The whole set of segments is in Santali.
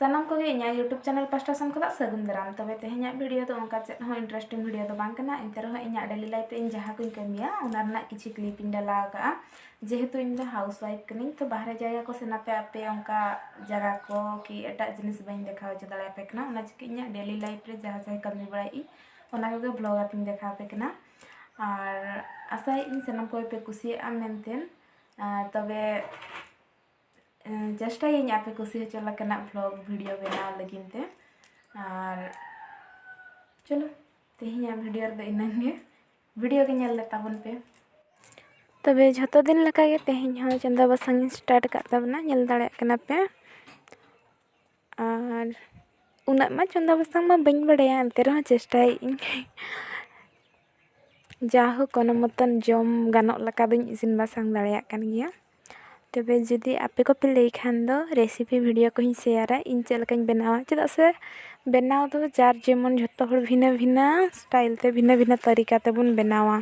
सानाम को यूट्यूब चैनल पास्टा सन को सगुन दाराम तबे तेहेन्या वीडियो तो उनका चेत हो इंटरेस्टिंग वीडियो तो बांग कना एंते रहो इन्या डेली लाइफ रे इन जहां को कमिया ओना रना किछि क्लिप इन डाला का जेहेतु इन हाउस वाइफ कनी तो बाहरे जायगा को सेनापे आपे उनका जगह को कि एटा जिनिस बइन देखा च दाड़ा पे कना ओना चिक इन्या डेली लाइफ रे जहां जहां कमी बड़ाई ओना को ब्लॉग आपिन देखा पे कना और आशा इन सानाम को पे कुसिया मेनतेन तबे चेष्टाई आपे कुसी हचो लकना ब्लॉग वीडियो बनाव लगिनते और चलो तेहिया वीडियो रे इनांगे वीडियो के नेल ताबन पे तबे झतो दिन लका के तेहिन हो चंदा बसंग स्टार्ट का तबना नेल दाड़े कना पे और उना मा चंदा बसंग मा बइन बड़या अंते रह चेष्टाई जाहो कोनो मतन जम गानो लका दुन इसिन बसंग दाड़या कन गिया तबे जुदी आपे को पे लई खान दो रेसिपी वीडियो को शेयरा इन चलकाኝ बनावा चेदा से बनाव दो जार जेमन झतो हर भिना भिना स्टाइल ते भिना भिना तरीका ते बन बनावा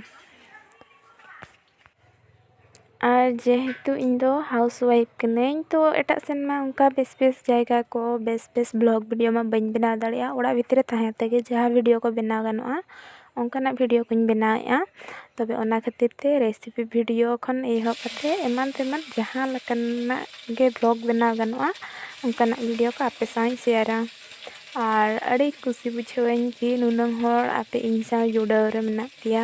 और जेहेतु इन दो हाउस वाइफ कनेኝ तो एटा सेन मा उनका बेस बेस जायगा को बेस बेस ब्लॉग वीडियो मा बइन बनाव दाड़िया ओड़ा भितरे ताहे तेगे जहां वीडियो को बनाव गानोआ ओंकाना वीडियो को बनाया तबे ओना खातिर ते रेसिपी वीडियो खन एहब कते एमान तेमान जहां लकना गे ब्लॉग बनाव गानोआ ओंकाना वीडियो को आपे साई शेयरा और अड़ी खुशी बुझावኝ कि नुनंग होर आपे इन सा जुड़ाव रे मेना पिया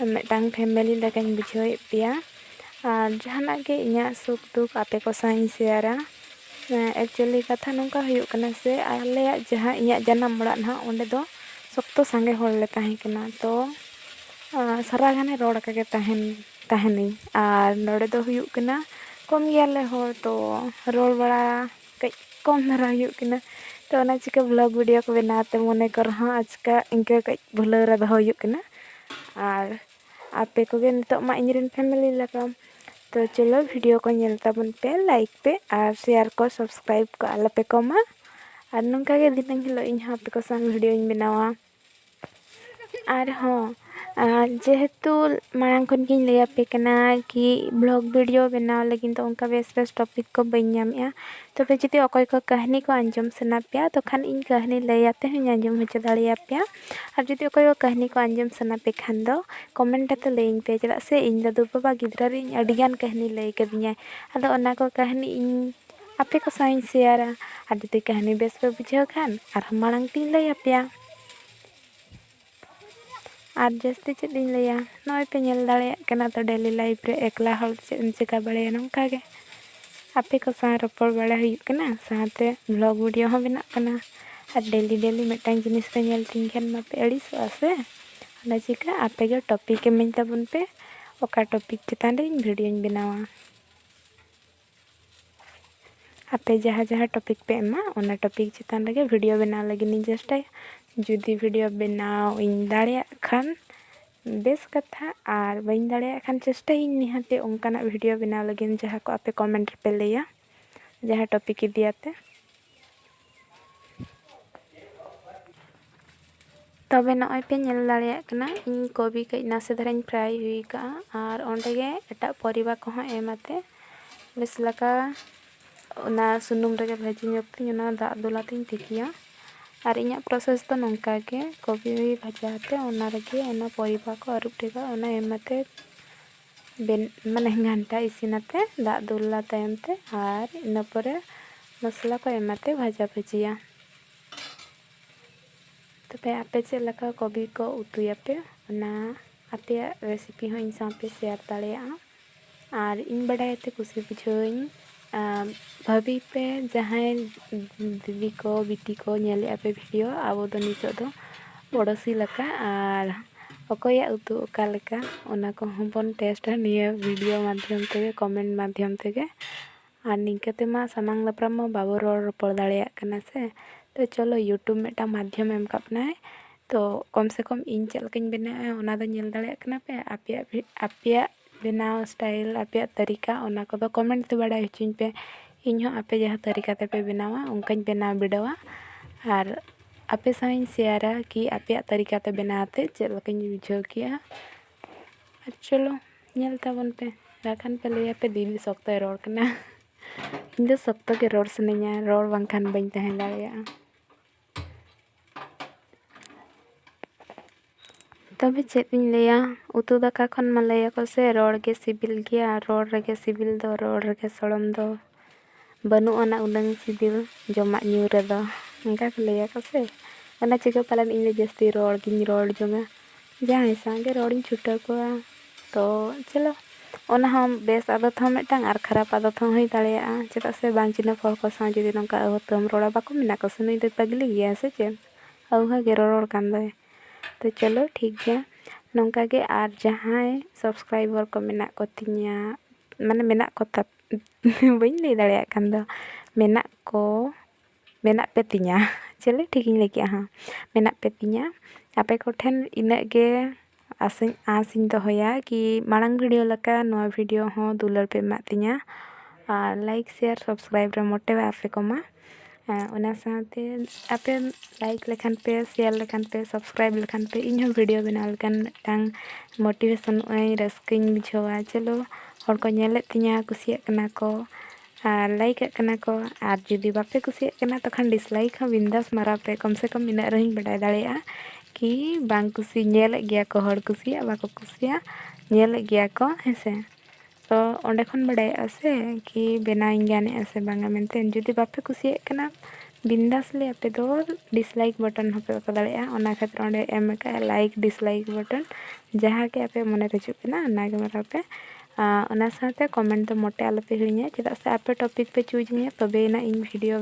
मेटांग फैमिली लकाኝ बुझावे पिया और जहाना के इन्या सुख दुख आपे को साई शेयरा एक्चुअली कथा नोंका हुयुग कना से आलेया जहां इन्या जन्म बड़ा ना ओंडे दो सप्तो संगे होड़ ले ताहे कना तो सारा गाने रोड का के ताहेनी और नोड़े दो हुयुग कना कम गियाले होड़ तो रोड बड़ा कई कम धरा हुयुग कना तो ओना चिका ब्लॉग वीडियो को बनाते मने कर हां आजका इनके कई भुलरा दो हुयुग कना और आपे को गे नितो मा इनरेन फैमिली लगा तो चलो वीडियो को नेल ताबन पे लाइक पे और शेयर को सब्सक्राइब को आला पे कमा और नंका के दिन हिलो इन हां पे को संग वीडियो इन बनावा और हाँ जेहेतु मांग खन गिन लैया पे कना कि ब्लॉग वीडियो बनाव लगिन तो उनका बेस बेस टॉपिक को बइन नामया तो पे जदि अकय को कहानी को आंजम सना पे तो खान इन कहानी लैयाते हूँ आंजम होचो दाड़िया पे और जदि अकय को कहानी को आंजम सना पे खान दो कमेंट ते लैइन पे चला से इन दादू बाबा गिद्रा रे अडिगान कहानी लै कदिया आदो ओना को कहानी इन आपे को साइन शेयरा और जदि कहानी बेस पे बुझाव खान और मांग तीन लैया पे और जस्ती चेद इन लैया नय पे नेल दाड़े कना तो डेली लाइफ रे एकला हल चेद चिका बड़े नंका के आपे को सा रपड़ बड़ा हुयुग कना साथे ब्लॉग वीडियो हो बना कना और डेली डेली मेटांग जिनिस पे नेल तीन खान मा पे अड़िस आसे ओना चिका आपे के टॉपिक एमन ताबन पे ओका टॉपिक चितान रे वीडियो इन बनावा आपे जहाँ जहाँ टॉपिक पे एमा ओना टॉपिक चितान रे वीडियो बना लगी नी चेष्टाय जुदी वीडियो बनाव इन दाड़िया खान बेस कथा और बइन दाड़िया खान चेष्टाई निहाते ओंकाना वीडियो बनाव लगिन जहाँ को आपे कमेंट पे लैया जहाँ टॉपिक इदियाते तबे नय पे नेल दाड़िया कना इन कोबी कई नासे धराñ फ्राई हुई का और ओंडे गे एटा परिबा को हो एमाते बेस लका ओना सुनुम रे भाजी ñokती ओना दा दुलातीñ तिकिया और इन्या प्रोसेस तो नंका के कोबी भाजाते ओना रगे ओना परिबा को अरुप टेगा ओना एमाते माने घंटा इसिनाते दा दुला तायमते और इना परे मसला को एमाते भाजा भजिया तबे आपे चे लका कोबी को उतुया पे ओना आपे रेसिपी हो इन साथे शेयर दाड़ेया और इन बड़ायते खुशी बुझावኝ भाभी पे जहाँ दीदी को बिटी को नेले पे वीडियो अब तो नितो दो पड़ोसी लका और अकया उतु ओका लका ओना को बन टेस्ट निया वीडियो माध्यम ते कमेंट माध्यम ते और निकाते मा सामांग दापराम मा बाबो रपड़ दाड़िया कना से तो चलो यूट्यूब मेटा माध्यम एम कापना है तो कम से कम इन चलकाኝ बना ओना दो नेल दाड़िया कना पे आपे बनाव स्टाइल आपे तरीका ओना को कमेंट ते बड़ा हचिन पे इन आपे जहाँ तरीका ते पे बनावा उनकाñ बनाव बिडावा और आपे साइन शेयरा कि आपे तरीका ते बनाते चलकाñ बुझाव किया चलो नेल ताबन पे राखान पे लैया पे दीदी सख्त रोड कना ᱤᱧ ᱫᱚ ᱥᱚᱠᱛᱚ ᱜᱮ ᱨᱚᱲ ᱥᱟᱱᱟᱧᱟ, ᱨᱚᱲ ᱵᱟᱝᱠᱷᱟᱱ ᱵᱟᱹᱧ ᱛᱟᱦᱮᱸ ᱫᱟᱲᱮᱭᱟᱜᱼᱟ᱾ ᱛᱚᱵᱮ ᱪᱮᱫ ᱤᱧ ᱞᱟᱹᱭᱟ, ᱩᱛᱩ ᱫᱟᱠᱟ ᱠᱷᱚᱱ ᱢᱟ ᱞᱟᱹᱭᱟᱠᱚ ᱥᱮ ᱨᱚᱲ ᱜᱮ ᱥᱤᱵᱤᱞ ᱜᱮᱭᱟ, ᱨᱚᱲ ᱨᱮᱜᱮ ᱥᱤᱵᱤᱞ ᱫᱚ, ᱨᱚᱲ ᱨᱮᱜᱮ ᱥᱚᱲᱚᱢ ᱫᱚ, ᱵᱟᱹᱱᱩᱜ ᱟᱱᱟ ᱩᱱᱟᱹᱝ ᱥᱤᱵᱤᱞ ᱡᱚᱢᱟᱜ ᱧᱩ ᱨᱮᱫᱚ, ᱚᱱᱠᱟ ᱠᱚ ᱞᱟᱹᱭᱟᱠᱚ ᱥᱮ᱾ ᱚᱱᱟ ᱪᱤᱠᱟᱹ ᱯᱟᱞᱮᱱ ᱤᱧ ᱫᱚ ᱡᱟᱹᱥᱛᱤ ᱨᱚᱲ ᱜᱤᱧ ᱨᱚᱲ ᱡᱚᱝᱟ, ᱡᱟᱦᱟᱸᱭ ᱥᱟᱶᱜᱮ ᱨᱚᱲᱤᱧ ᱪᱷᱩᱴᱟᱹᱣ ᱠᱚᱣᱟ᱾ ᱛᱚ ᱪᱚᱞᱚ, ᱚᱱᱟ ᱦᱚᱸ ᱵᱮᱥ ᱟᱫᱚᱛ ᱦᱚᱸ ᱢᱤᱫᱴᱟᱝ ᱟᱨ ᱠᱷᱟᱨᱟᱯ ᱟᱫᱚᱛ ᱦᱚᱸ ᱦᱩᱭ ᱫᱟᱲᱮᱭᱟᱜᱼᱟ, ᱪᱮᱫᱟᱜ ᱥᱮ ᱵᱟᱝ ᱪᱤᱱᱦᱟᱹᱯ ᱦᱚᱲ ᱠᱚ ᱥᱟᱶ ᱡᱩᱫᱤ ᱱᱚᱝᱠᱟ ᱟᱹᱣᱦᱟᱹᱛᱮᱢ ᱨᱚᱲᱟ, ᱵᱟᱠᱚ ᱢᱮᱱᱟ ᱠᱚ ᱥᱮ ᱱᱩᱭ ᱫᱚᱭ ᱯᱟᱜᱽᱞᱤ ᱜᱮᱭᱟ ᱥᱮ ᱪᱮᱫ, ᱟᱹᱣᱦᱟᱹ ᱜᱮ ᱨᱚᱨᱚᱲ ᱠᱟᱱ ᱫᱚᱭ᱾ ᱛᱚ ᱪᱚᱞᱚ ᱴᱷᱤᱠ ᱜᱮᱭᱟ ᱱᱚᱝᱠᱟ ᱜᱮ, ᱟᱨ ᱡᱟᱦᱟᱸᱭ ᱥᱟᱵᱥᱠᱨᱟᱭᱵᱟᱨ ko ᱢᱮᱱᱟᱜ ᱠᱚᱛᱤᱧᱟ, ᱢᱟᱱᱮ ᱢᱮᱱᱟᱜ ᱠᱚ ᱵᱟᱹᱧ ᱞᱟᱹᱭ ᱫᱟᱲᱮᱭᱟᱜ ᱠᱟᱱ ᱫᱚ, ᱢᱮᱱᱟᱜ ᱯᱮ ᱛᱤᱧᱟ, ᱪᱚᱞᱚ ᱴᱷᱤᱠᱤᱧ ᱞᱟᱹᱭ ᱠᱮᱜᱼᱟ, ᱦᱚᱸ ᱢᱮᱱᱟᱜ ᱯᱮ ᱛᱤᱧᱟ, ᱟᱯᱮ ᱠᱚᱴᱷᱮᱱ ᱤᱱᱟᱹᱜ ᱜᱮ ᱟᱸᱥᱤᱧ ᱫᱚᱦᱚᱭᱟ ᱠᱤ ᱢᱟᱲᱟᱝ ᱵᱷᱤᱰᱤᱭᱳ ᱞᱮᱠᱟ ᱱᱚᱣᱟ ᱵᱷᱤᱰᱤᱭᱳ ᱦᱚᱸ ᱫᱩᱞᱟᱹᱲ ᱯᱮ ᱮᱢᱟᱜ ᱛᱤᱧᱟ, ᱟᱨ ᱞᱟᱭᱤᱠ ᱥᱮᱭᱟᱨ ᱥᱟᱵᱥᱠᱨᱟᱭᱤᱵ ᱨᱮ ᱢᱚᱴᱮ ᱟᱯᱮ ᱠᱚᱢᱟ᱾ ᱚᱱᱟ ᱥᱟᱶᱛᱮ ᱟᱯᱮ ᱞᱟᱭᱤᱠ ᱞᱮᱠᱷᱟᱱ ᱯᱮ, ᱥᱮᱭᱟᱨ ᱞᱮᱠᱷᱟᱱ ᱯᱮ, ᱥᱟᱵᱥᱠᱨᱟᱭᱤᱵ ᱞᱮᱠᱷᱟᱱ ᱯᱮ, ᱤᱧᱦᱚᱸ ᱵᱷᱤᱰᱤᱭᱳ ᱵᱮᱱᱟᱣ ᱞᱮᱠᱷᱟᱱ ᱢᱤᱫᱴᱟᱝ ᱢᱳᱴᱤᱵᱷᱮᱥᱚᱱᱚᱜᱼᱟᱹᱧ, ᱨᱟᱹᱥᱠᱟᱹᱧ ᱵᱩᱡᱷᱟᱹᱣᱟ᱾ ᱪᱚᱞᱚ ᱦᱚᱲ ᱠᱚ ᱧᱮᱞᱮᱫ ᱛᱤᱧᱟᱹ, ᱠᱩᱥᱤᱭᱟᱜ ᱠᱟᱱᱟ ᱠᱚ ᱟᱨ ᱞᱟᱭᱤᱠᱟᱜ ᱠᱟᱱᱟ ᱠᱚ, ᱟᱨ ᱡᱩᱫᱤ ᱵᱟᱯᱮ ᱠᱩᱥᱤᱭᱟᱜ ᱠᱟᱱᱟ ᱛᱚᱠᱷᱟᱱ ᱰᱤᱥᱞᱟᱭᱤᱠ ᱦᱚᱸ ᱵᱤᱱᱫᱟᱥ ᱢᱟᱨᱟᱣ ᱯᱮ, ᱠᱚᱢ ᱥᱮ ᱠᱚᱢ ᱤᱱᱟᱹᱜ ᱨᱮᱦᱚᱸᱧ ᱵᱟᱰᱟᱭ ᱫᱟᱲᱮᱭᱟᱜᱼᱟ ᱠᱤ ᱵᱟᱝ ᱠᱩᱥᱤ, ᱧᱮᱞᱮᱫ ᱜᱮᱭᱟ ᱠᱚ ᱦᱚᱲ, ᱠᱩᱥᱤᱭᱟᱜ ᱵᱟᱠᱚ ᱠᱩᱥᱤᱭᱟᱜ ᱧᱮᱞᱮᱫ ᱜᱮᱭᱟ ᱠᱚ ᱦᱮᱸᱥᱮ᱾ ᱛᱚ ᱚᱸᱰᱮ ᱠᱷᱚᱱ ᱵᱟᱰᱟᱭᱚᱜᱼᱟ ᱥᱮ ᱠᱤ ᱵᱮᱱᱟᱣᱤᱧ ᱜᱟᱱᱮᱫᱼᱟ ᱥᱮ ᱵᱟᱝᱟ ᱢᱮᱱᱛᱮ᱾ ᱡᱩᱫᱤ ᱵᱟᱯᱮ ᱠᱩᱥᱤᱭᱟᱜ ᱠᱟᱱᱟ ᱵᱤᱱᱫᱟᱥᱞᱤ ᱟᱯᱮ ᱫᱚ ᱰᱤᱥᱞᱟᱭᱤᱠ ᱵᱟᱴᱚᱱ ᱦᱚᱸᱯᱮ ᱚᱛᱟ ᱫᱟᱲᱮᱭᱟᱜᱼᱟ, ᱚᱱᱟ ᱠᱷᱟᱹᱛᱤᱨ ᱚᱸᱰᱮ ᱮᱢ ᱟᱠᱟᱫᱼᱟ ᱞᱟᱭᱤᱠ ᱰᱤᱥᱞᱟᱭᱤᱠ ᱵᱟᱴᱚᱱ, ᱡᱟᱦᱟᱸ ᱜᱮ ᱟᱯᱮ ᱢᱚᱱᱮ ᱦᱤᱡᱩᱜ ᱠᱟᱱᱟ ᱚᱱᱟᱜᱮ ᱢᱟᱨᱟᱣ ᱯᱮ᱾ ᱚᱱᱟ ᱥᱟᱶᱛᱮ ᱠᱚᱢᱮᱱᱴ ᱫᱚ ᱢᱚᱴᱮ ᱟᱞᱚᱯᱮ ᱦᱤᱲᱤᱧᱟ, ᱪᱮᱫᱟᱜ ᱥᱮ ᱟᱯᱮ ᱴᱚᱯᱤᱠ ᱯᱮ ᱪᱩᱡᱽᱧᱟ, ᱛᱚᱵᱮᱭᱮᱱᱟ ᱤᱧ ᱵᱷᱤᱰᱤᱭᱳ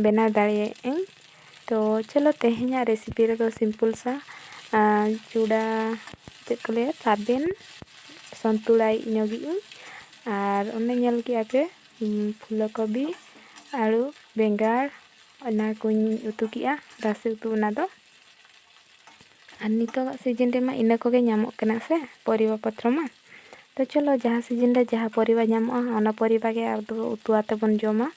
ᱵᱮᱱᱟᱣ ᱫᱟᱲᱮᱭᱟᱜᱼᱟᱹᱧ᱾ ᱛᱚ ᱪᱚᱞᱚ ᱛᱮᱦᱮᱧᱟᱜ ᱨᱮᱥᱤᱯᱤ ᱨᱮᱫᱚ ᱥᱤᱢᱯᱚᱞ ᱥᱟ ᱪᱩᱲᱟ, ᱪᱮᱫ ᱠᱚ ᱞᱟᱹᱭᱟ, ᱛᱟᱵᱮᱱ ᱥᱚᱱᱛᱩᱲᱟᱭ ᱧᱚᱜᱤᱧ, ᱟᱨ ᱚᱱᱮ ᱧᱮᱞ ᱠᱮᱜᱼᱟ ᱯᱮ ᱯᱷᱩᱞ ᱠᱚᱯᱤ, ᱟᱹᱞᱩ, ᱵᱮᱸᱜᱟᱲ, ᱚᱱᱟ ᱠᱚᱧ ᱩᱛᱩ ᱠᱮᱜᱼᱟ, ᱨᱟᱥᱮ ᱩᱛᱩ ᱚᱱᱟ ᱫᱚ᱾ ᱟᱨ ᱱᱤᱛᱚᱜᱟᱜ ᱥᱤᱡᱤᱱ ᱨᱮᱢᱟ ᱤᱱᱟᱹ ᱠᱚᱜᱮ ᱧᱟᱢᱚᱜ ᱠᱟᱱᱟ ᱥᱮ ᱯᱚᱨᱤᱵᱟ ᱯᱚᱛᱨᱚ ᱢᱟ᱾ ᱛᱚ ᱪᱚᱞᱚ ᱡᱟᱦᱟᱸ ᱥᱤᱡᱤᱱ ᱨᱮ ᱡᱟᱦᱟᱸ ᱯᱚᱨᱤᱵᱟ ᱧᱟᱢᱚᱜᱼᱟ ᱚᱱᱟ ᱯᱚᱨᱤᱵᱟ ᱜᱮ ᱟᱵᱚ ᱩᱛᱩ ᱟᱛᱮ ᱵᱚᱱ ᱡᱚᱢᱟ,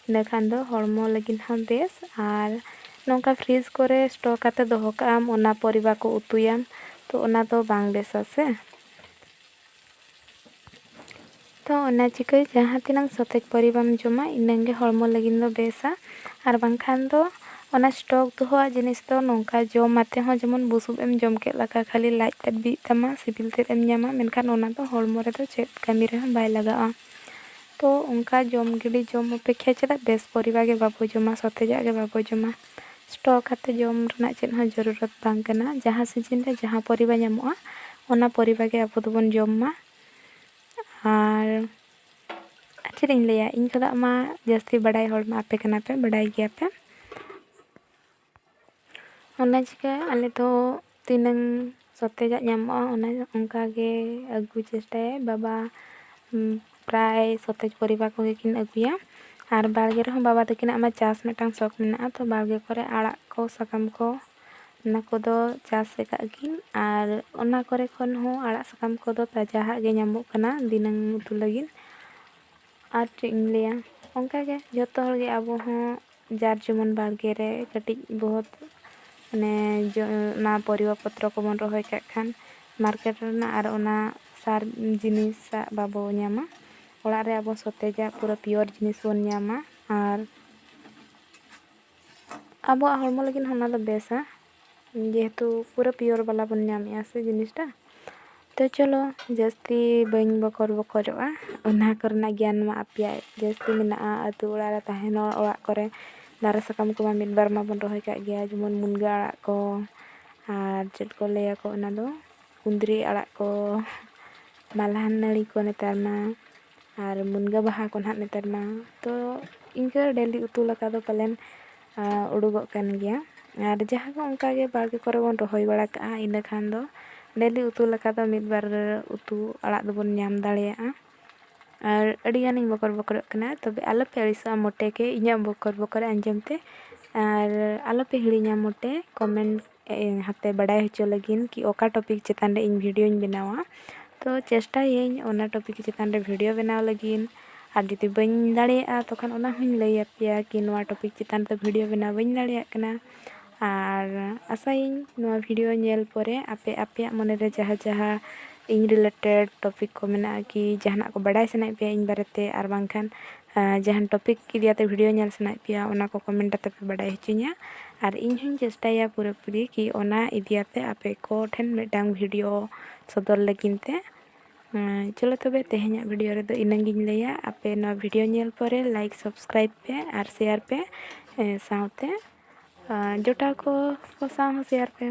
ᱤᱱᱟᱹᱠᱷᱟᱱ ᱫᱚ ᱦᱚᱲᱢᱚ ᱞᱟᱹᱜᱤᱫ ᱦᱚᱸ ᱵᱮᱥ, ᱟᱨ ᱱᱚᱝᱠᱟ ᱯᱷᱨᱤᱡᱽ ᱠᱚᱨᱮ ᱥᱴᱚᱨ ᱠᱟᱛᱮ ᱫᱚᱦᱚ ᱠᱟᱜᱼᱟᱢ, ᱚᱱᱟ ᱯᱚᱨᱤᱵᱟ ko ᱩᱛᱩᱭᱟᱢ, ᱛᱚ ᱚᱱᱟ ᱫᱚ ᱵᱟᱝ ᱵᱮᱥᱟ ᱥᱮ᱾ ᱛᱚ ᱚᱱᱟ ᱪᱤᱠᱟᱹ ᱡᱟᱦᱟᱸ ᱛᱤᱱᱟᱹᱜ ᱥᱚᱛᱮᱡ ᱯᱚᱨᱤᱵᱟᱢ ᱡᱚᱢᱟ ᱤᱱᱟᱹᱜ ᱜᱮ ᱦᱚᱲᱢᱚ ᱞᱟᱹᱜᱤᱫ ᱫᱚ ᱵᱮᱥᱟ, ᱟᱨ ᱵᱟᱝᱠᱷᱟᱱ ᱫᱚ ᱚᱱᱟ ᱥᱴᱚᱠ ᱫᱚᱦᱚᱣᱟᱜ ᱡᱤᱱᱤᱥ ᱫᱚ ᱱᱚᱝᱠᱟ ᱡᱚᱢ ᱟᱛᱮ ᱦᱚᱸ ᱡᱮᱢᱚᱱ ᱵᱩᱥᱩᱵ ᱮᱢ ᱡᱚᱢ ᱠᱮᱫ ᱞᱮᱠᱟ ᱠᱷᱟᱹᱞᱤ ᱞᱟᱡ ᱛᱮᱫ ᱵᱤᱜ ᱛᱟᱢᱟ, ᱥᱤᱵᱤᱞ ᱛᱮᱫ ᱮᱢ ᱧᱟᱢᱟ, ᱢᱮᱱᱠᱷᱟᱱ ᱚᱱᱟ ᱫᱚ ᱦᱚᱲᱢᱚ ᱨᱮᱫᱚ ᱪᱮᱫ ᱠᱟᱹᱢᱤ ᱨᱮᱦᱚᱸ ᱵᱟᱭ ᱞᱟᱜᱟᱜᱼᱟ᱾ ᱛᱚ ᱚᱱᱠᱟ ᱡᱚᱢ ᱜᱤᱰᱤ ᱡᱚᱢ ᱚᱯᱮᱠᱠᱷᱟ ᱪᱮᱫᱟᱜ ᱵᱮᱥ ᱯᱚᱨᱤᱵᱟ ᱜᱮ ᱵᱟᱵᱚ ᱡᱚᱢᱟ, ᱥᱚᱛᱮᱡᱟᱜ ᱜᱮ ᱵᱟᱵᱚ ᱡᱚᱢᱟ, ᱥᱴᱚᱠ ᱠᱟᱛᱮ ᱡᱚᱢ ᱨᱮᱱᱟᱜ ᱪᱮᱫ ᱦᱚᱸ ᱡᱚᱨᱩᱨᱟᱛ ᱵᱟᱝ ᱠᱟᱱᱟ᱾ ᱡᱟᱦᱟᱸ ᱥᱤᱡᱤᱱ ᱨᱮ ᱡᱟᱦᱟᱸ ᱯᱚᱨᱤᱵᱟ ᱧᱟᱢᱚᱜᱼᱟ ᱚᱱᱟ ᱯᱚᱨᱤᱵᱟ ᱜᱮ ᱟᱵᱚ ᱫᱚᱵᱚᱱ ᱡᱚᱢ ᱢᱟ᱾ ᱟᱨ ᱪᱮᱫ ᱤᱧ ᱞᱟᱹᱭᱟ, ᱤᱧ ᱠᱷᱚᱱᱟᱜ ᱢᱟ ᱡᱟᱹᱥᱛᱤ ᱵᱟᱰᱟᱭ ᱦᱚᱲ ᱢᱟ ᱟᱯᱮ ᱠᱟᱱᱟ ᱯᱮ, ᱵᱟᱰᱟᱭ ᱜᱮᱭᱟ ᱯᱮ᱾ ᱚᱱᱟ ᱪᱤᱠᱟᱹ ᱟᱞᱮ ᱫᱚ ᱛᱤᱱᱟᱹᱝ ᱥᱚᱛᱮᱡᱟᱜ ᱧᱟᱢᱚᱜᱼᱟ ᱚᱱᱟ ᱚᱱᱠᱟ ᱜᱮ ᱟᱹᱜᱩ ᱪᱮᱥᱴᱟᱭᱟ ᱵᱟᱵᱟ, ᱯᱨᱟᱭ ᱥᱚᱛᱮᱡ ᱯᱚᱨᱤᱵᱟ ᱠᱚᱜᱮ ᱠᱤᱱ ᱟᱹᱜᱩᱭᱟ᱾ ᱟᱨ ᱵᱟᱲᱜᱮ ᱨᱮᱦᱚᱸ ᱵᱟᱵᱟ ᱛᱟᱹᱠᱤᱱᱟᱜ ᱢᱟ ᱪᱟᱥ ᱢᱤᱫᱴᱟᱝ ᱥᱚᱠ ᱢᱮᱱᱟᱜᱼᱟ, ᱛᱚ ᱵᱟᱲᱜᱮ ᱠᱚᱨᱮ ᱟᱲᱟᱜ ko, ᱥᱟᱠᱟᱢ ko, ᱚᱱᱟ ᱠᱚᱫᱚ ᱪᱟᱥ ᱟᱠᱟᱫ ᱠᱤᱱ, ᱟᱨ ᱚᱱᱟ ᱠᱚᱨᱮ ᱠᱷᱚᱱ ᱦᱚᱸ ᱟᱲᱟᱜ ᱥᱟᱠᱟᱢ ᱠᱚᱫᱚ ᱛᱟᱡᱟᱣᱟᱜ ᱜᱮ ᱧᱟᱢᱚᱜ ᱠᱟᱱᱟ ᱫᱤᱱᱟᱹᱢ ᱩᱛᱩ ᱞᱟᱹᱜᱤᱫ᱾ ᱟᱨ ᱪᱮᱫ ᱤᱧ ᱞᱟᱹᱭᱟ, ᱚᱱᱠᱟᱜᱮ ᱡᱚᱛᱚ ᱦᱚᱲᱜᱮ ᱟᱵᱚ ᱦᱚᱸ ᱡᱟᱨ ᱡᱮᱢᱚᱱ ᱵᱟᱲᱜᱮ ᱨᱮ ᱠᱟᱹᱴᱤᱡ ᱵᱚᱦᱚᱛ ᱢᱟᱱᱮ ᱚᱱᱟ ᱯᱚᱨᱤᱵᱟ ᱯᱚᱛᱨᱚ ᱠᱚᱵᱚᱱ ᱨᱚᱦᱚᱭ ᱠᱟᱜ ᱠᱷᱟᱱ ᱢᱟᱨᱠᱮᱴ ᱨᱮᱱᱟᱜ ᱟᱨ ᱚᱱᱟ ᱥᱟᱨ ᱡᱤᱱᱤᱥᱟᱜ ᱵᱟᱵᱚ ᱧᱟᱢᱟ, ᱚᱲᱟᱜ ᱨᱮ ᱟᱵᱚ ᱥᱚᱛᱮᱡᱟᱜ ᱯᱩᱨᱟᱹ ᱯᱤᱭᱳᱨ ᱡᱤᱱᱤᱥ ᱵᱚᱱ ᱧᱟᱢᱟ, ᱟᱨ ᱟᱵᱚᱣᱟᱜ ᱦᱚᱲᱢᱚ ᱞᱟᱹᱜᱤᱫ ᱦᱚᱸ ᱚᱱᱟ ᱫᱚ ᱵᱮᱥᱟ, ᱡᱮᱦᱮᱛᱩ ᱯᱩᱨᱟᱹ ᱯᱤᱭᱳᱨ ᱵᱟᱞᱟ ᱵᱚᱱ ᱧᱟᱢᱮᱫᱼᱟ ᱥᱮ ᱡᱤᱱᱤᱥᱴᱟ᱾ ᱛᱚ ᱪᱚᱞᱚ ᱡᱟᱹᱥᱛᱤ ᱵᱟᱹᱧ ᱵᱚᱠᱚᱨᱚᱜᱼᱟ, ᱚᱱᱟ ᱠᱚᱨᱮᱱᱟᱜ ᱜᱮᱭᱟᱱ ᱢᱟ ᱟᱯᱮᱭᱟᱜ ᱡᱟᱹᱥᱛᱤ ᱢᱮᱱᱟᱜᱼᱟ, ᱟᱹᱛᱩ ᱚᱲᱟᱜ ᱨᱮ ᱛᱟᱦᱮᱱ ᱦᱚᱲ ᱚᱲᱟᱜ ᱠᱚᱨᱮ ᱫᱟᱨᱮ ᱥᱟᱠᱟᱢ ᱠᱚᱢᱟ ᱢᱤᱫ ᱵᱟᱨ ᱢᱟᱵᱚᱱ ᱨᱚᱦᱚᱭ ᱠᱟᱜ ᱜᱮᱭᱟ, ᱡᱮᱢᱚᱱ ᱢᱩᱱᱜᱟᱹ ᱟᱲᱟᱜ ko, ᱟᱨ ᱪᱮᱫ ko ᱞᱟᱹᱭᱟᱠᱚ ᱚᱱᱟ ᱫᱚ ᱠᱩᱸᱫᱽᱨᱤ ᱟᱲᱟᱜ ko, ᱢᱟᱞᱦᱟᱱ ᱱᱟᱹᱲᱤ ko ᱱᱮᱛᱟᱨ ᱢᱟ, ᱟᱨ ᱢᱩᱱᱜᱟᱹ ᱵᱟᱦᱟ ko ᱱᱟᱦᱟᱜ ᱱᱮᱛᱟᱨ ᱢᱟ, ᱛᱚ ᱤᱱᱠᱟᱹ ᱰᱮᱞᱤ ᱩᱛᱩ ᱞᱮᱠᱟ ᱫᱚ ᱯᱟᱞᱮᱱ ᱩᱰᱩᱠᱚᱜ ᱠᱟᱱ ᱜᱮᱭᱟ᱾ ᱟᱨ ᱡᱟᱦᱟᱸ ᱠᱚ ᱚᱱᱠᱟᱜᱮ ᱵᱟᱲᱜᱮ ᱠᱚᱨᱮ ᱵᱚᱱ ᱨᱚᱦᱚᱭ ᱵᱟᱲᱟ ᱠᱟᱜᱼᱟ ᱤᱱᱟᱹ ᱠᱷᱟᱱ ᱫᱚ ᱰᱮᱞᱤ ᱩᱛᱩ ᱞᱮᱠᱟ ᱫᱚ ᱢᱤᱫ ᱵᱟᱨ ᱩᱛᱩ ᱟᱲᱟᱜ ᱫᱚᱵᱚᱱ ᱧᱟᱢ ᱫᱟᱲᱮᱭᱟᱜᱼᱟ᱾ ᱟᱨ ᱟᱹᱰᱤ ᱜᱟᱱᱤᱧ ᱵᱚᱠᱚᱨᱚᱜ ᱠᱟᱱᱟ, ᱛᱚᱵᱮ ᱟᱞᱚᱯᱮ ᱟᱹᱲᱤᱥᱚᱜᱼᱟ ᱢᱚᱴᱮ ᱜᱮ ᱤᱧᱟᱹᱜ ᱵᱚᱠᱚᱨ ᱟᱸᱡᱚᱢ ᱛᱮ, ᱟᱨ ᱟᱞᱚᱯᱮ ᱦᱤᱲᱤᱧᱟ ᱢᱚᱴᱮ ᱠᱚᱢᱮᱱᱴ ᱦᱟᱛᱮ ᱵᱟᱰᱟᱭ ᱦᱚᱪᱚ ᱞᱟᱹᱜᱤᱫ ᱠᱤ ᱚᱠᱟ ᱴᱚᱯᱤᱠ ᱪᱮᱛᱟᱱ ᱨᱮ ᱤᱧ ᱵᱷᱤᱰᱤᱭᱳᱧ ᱵᱮᱱᱟᱣᱟ᱾ ᱛᱚ ᱪᱮᱥᱴᱟᱭᱟᱹᱧ ᱚᱱᱟ ᱴᱚᱯᱤᱠ ᱪᱮᱛᱟᱱ ᱨᱮ ᱵᱷᱤᱰᱤᱭᱳ ᱵᱮᱱᱟᱣ ᱞᱟᱹᱜᱤᱫ, ᱟᱨ ᱡᱩᱫᱤ ᱵᱟᱹᱧ ᱫᱟᱲᱮᱭᱟᱜᱼᱟ ᱛᱚᱠᱷᱚᱱ ᱚᱱᱟ ᱦᱚᱸᱧ ᱞᱟᱹᱭ ᱟᱯᱮᱭᱟ ᱠᱤ ᱱᱚᱣᱟ ᱴᱚᱯᱤᱠ ᱪᱮᱛᱟᱱ ᱨᱮ ᱵᱷᱤᱰᱤᱭᱳ ᱵᱮᱱᱟᱣ ᱵᱟᱹᱧ ᱫᱟᱲᱮᱭᱟᱜ ᱠᱟᱱᱟ᱾ ᱟᱨ ᱟᱥᱟᱭᱟᱹᱧ ᱱᱚᱣᱟ ᱵᱷᱤᱰᱤᱭᱳ ᱧᱮᱞ ᱯᱚᱨᱮ ᱟᱯᱮᱭᱟᱜ ᱢᱚᱱᱮᱨᱮ ᱡᱟᱦᱟᱸ ᱤᱧ ᱨᱤᱞᱮᱴᱮᱰ ᱴᱚᱯᱤᱠ ᱠᱚ ᱢᱮᱱᱟᱜᱼᱟ ᱠᱤ ᱡᱟᱦᱟᱱᱟᱜ ᱠᱚ ᱵᱟᱰᱟᱭ ᱥᱟᱱᱟᱭᱮᱫ ᱯᱮᱭᱟ ᱤᱧ ᱵᱟᱨᱮᱛᱮ, ᱟᱨ ᱵᱟᱝᱠᱷᱟᱱ ᱡᱟᱦᱟᱱ ᱴᱚᱯᱤᱠ ᱤᱫᱤ ᱠᱟᱛᱮ ᱵᱷᱤᱰᱤᱭᱳ ᱧᱮᱞ ᱥᱟᱱᱟᱭᱮᱫ ᱯᱮᱭᱟ ᱚᱱᱟ ᱠᱚ ᱠᱚᱢᱮᱱᱴ ᱠᱟᱛᱮ ᱯᱮ ᱵᱟᱰᱟᱭ ᱦᱚᱪᱚᱧᱟ, ᱟᱨ ᱤᱧ ᱦᱚᱧ ᱪᱮᱥᱴᱟᱭᱟ ᱯᱩᱨᱟᱹᱯᱩᱨᱤ ᱠᱤ ᱚᱱᱟ ᱤᱫᱤ ᱠᱟᱛᱮ ᱟᱯᱮ ᱠᱚ ᱴᱷᱮᱱ ᱢᱤᱫᱴᱟᱝ ᱵᱷᱤᱰᱤᱭᱳ ᱥᱚᱫᱚᱨ ᱞᱟᱹᱜᱤᱫ ᱛᱮ᱾ ᱪᱚᱞᱚ ᱛᱚᱵᱮ ᱛᱮᱦᱮᱧᱟᱜ ᱵᱷᱤᱰᱤᱭᱳ ᱨᱮᱫᱚ ᱤᱱᱟᱹᱜᱤᱧ ᱞᱟᱹᱭᱟ᱾ ᱟᱯᱮ ᱱᱚᱣᱟ ᱵᱷᱤᱰᱤᱭᱳ ᱧᱮᱞ ᱯᱚᱨᱮ ᱞᱟᱭᱤᱠ ᱥᱟᱵᱥᱠᱨᱟᱭᱤᱵ ᱯᱮ ᱟᱨ ᱥᱮᱭᱟᱨ ᱯᱮ, ᱥᱟᱶᱛᱮ ᱡᱚᱴᱟᱣ ᱠᱚ ᱥᱟᱶ ᱦᱚᱸ ᱥᱮᱭᱟᱨ ᱯᱮ᱾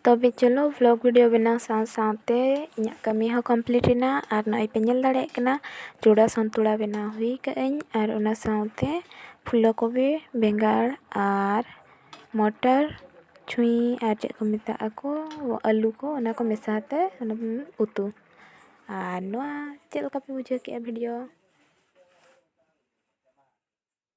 ᱛᱚᱵᱮ ᱪᱚᱞᱚ ᱵᱞᱚᱜ ᱵᱷᱤᱰᱤᱭᱳ ᱵᱮᱱᱟᱣ ᱥᱟᱶᱛᱮ ᱤᱧᱟᱹᱜ ᱠᱟᱹᱢᱤ ᱦᱚᱸ ᱠᱚᱢᱯᱞᱤᱴ ᱮᱱᱟ, ᱟᱨ ᱱᱚᱜᱼᱚᱭ ᱯᱮ ᱧᱮᱞ ᱫᱟᱲᱮᱭᱟᱜ ᱠᱟᱱᱟ ᱪᱩᱲᱟ ᱥᱚᱱᱛᱩᱲᱟ ᱵᱮᱱᱟᱣ ᱦᱩᱭ ᱠᱟᱜᱼᱟᱹᱧ, ᱟᱨ ᱚᱱᱟ ᱥᱟᱶᱛᱮ ᱯᱷᱩᱞᱚ ᱠᱚᱯᱤ, ᱵᱮᱸᱜᱟᱲ ᱟᱨ ᱢᱚᱴᱚᱨ ᱪᱷᱩᱸᱭ ᱟᱨ ᱪᱮᱫ ᱠᱚ ᱢᱮᱛᱟᱜ ᱟᱠᱚ ᱟᱹᱞᱩ ᱠᱚ, ᱚᱱᱟ ᱠᱚ ᱢᱮᱥᱟ ᱟᱛᱮ ᱚᱱᱟ ᱩᱛᱩ᱾ ᱟᱨ ᱱᱚᱣᱟ ᱪᱮᱫ ᱞᱮᱠᱟ ᱯᱮ ᱵᱩᱡᱷᱟᱹᱣ ᱠᱮᱜᱼᱟ ᱵᱷᱤᱰᱤᱭᱳ?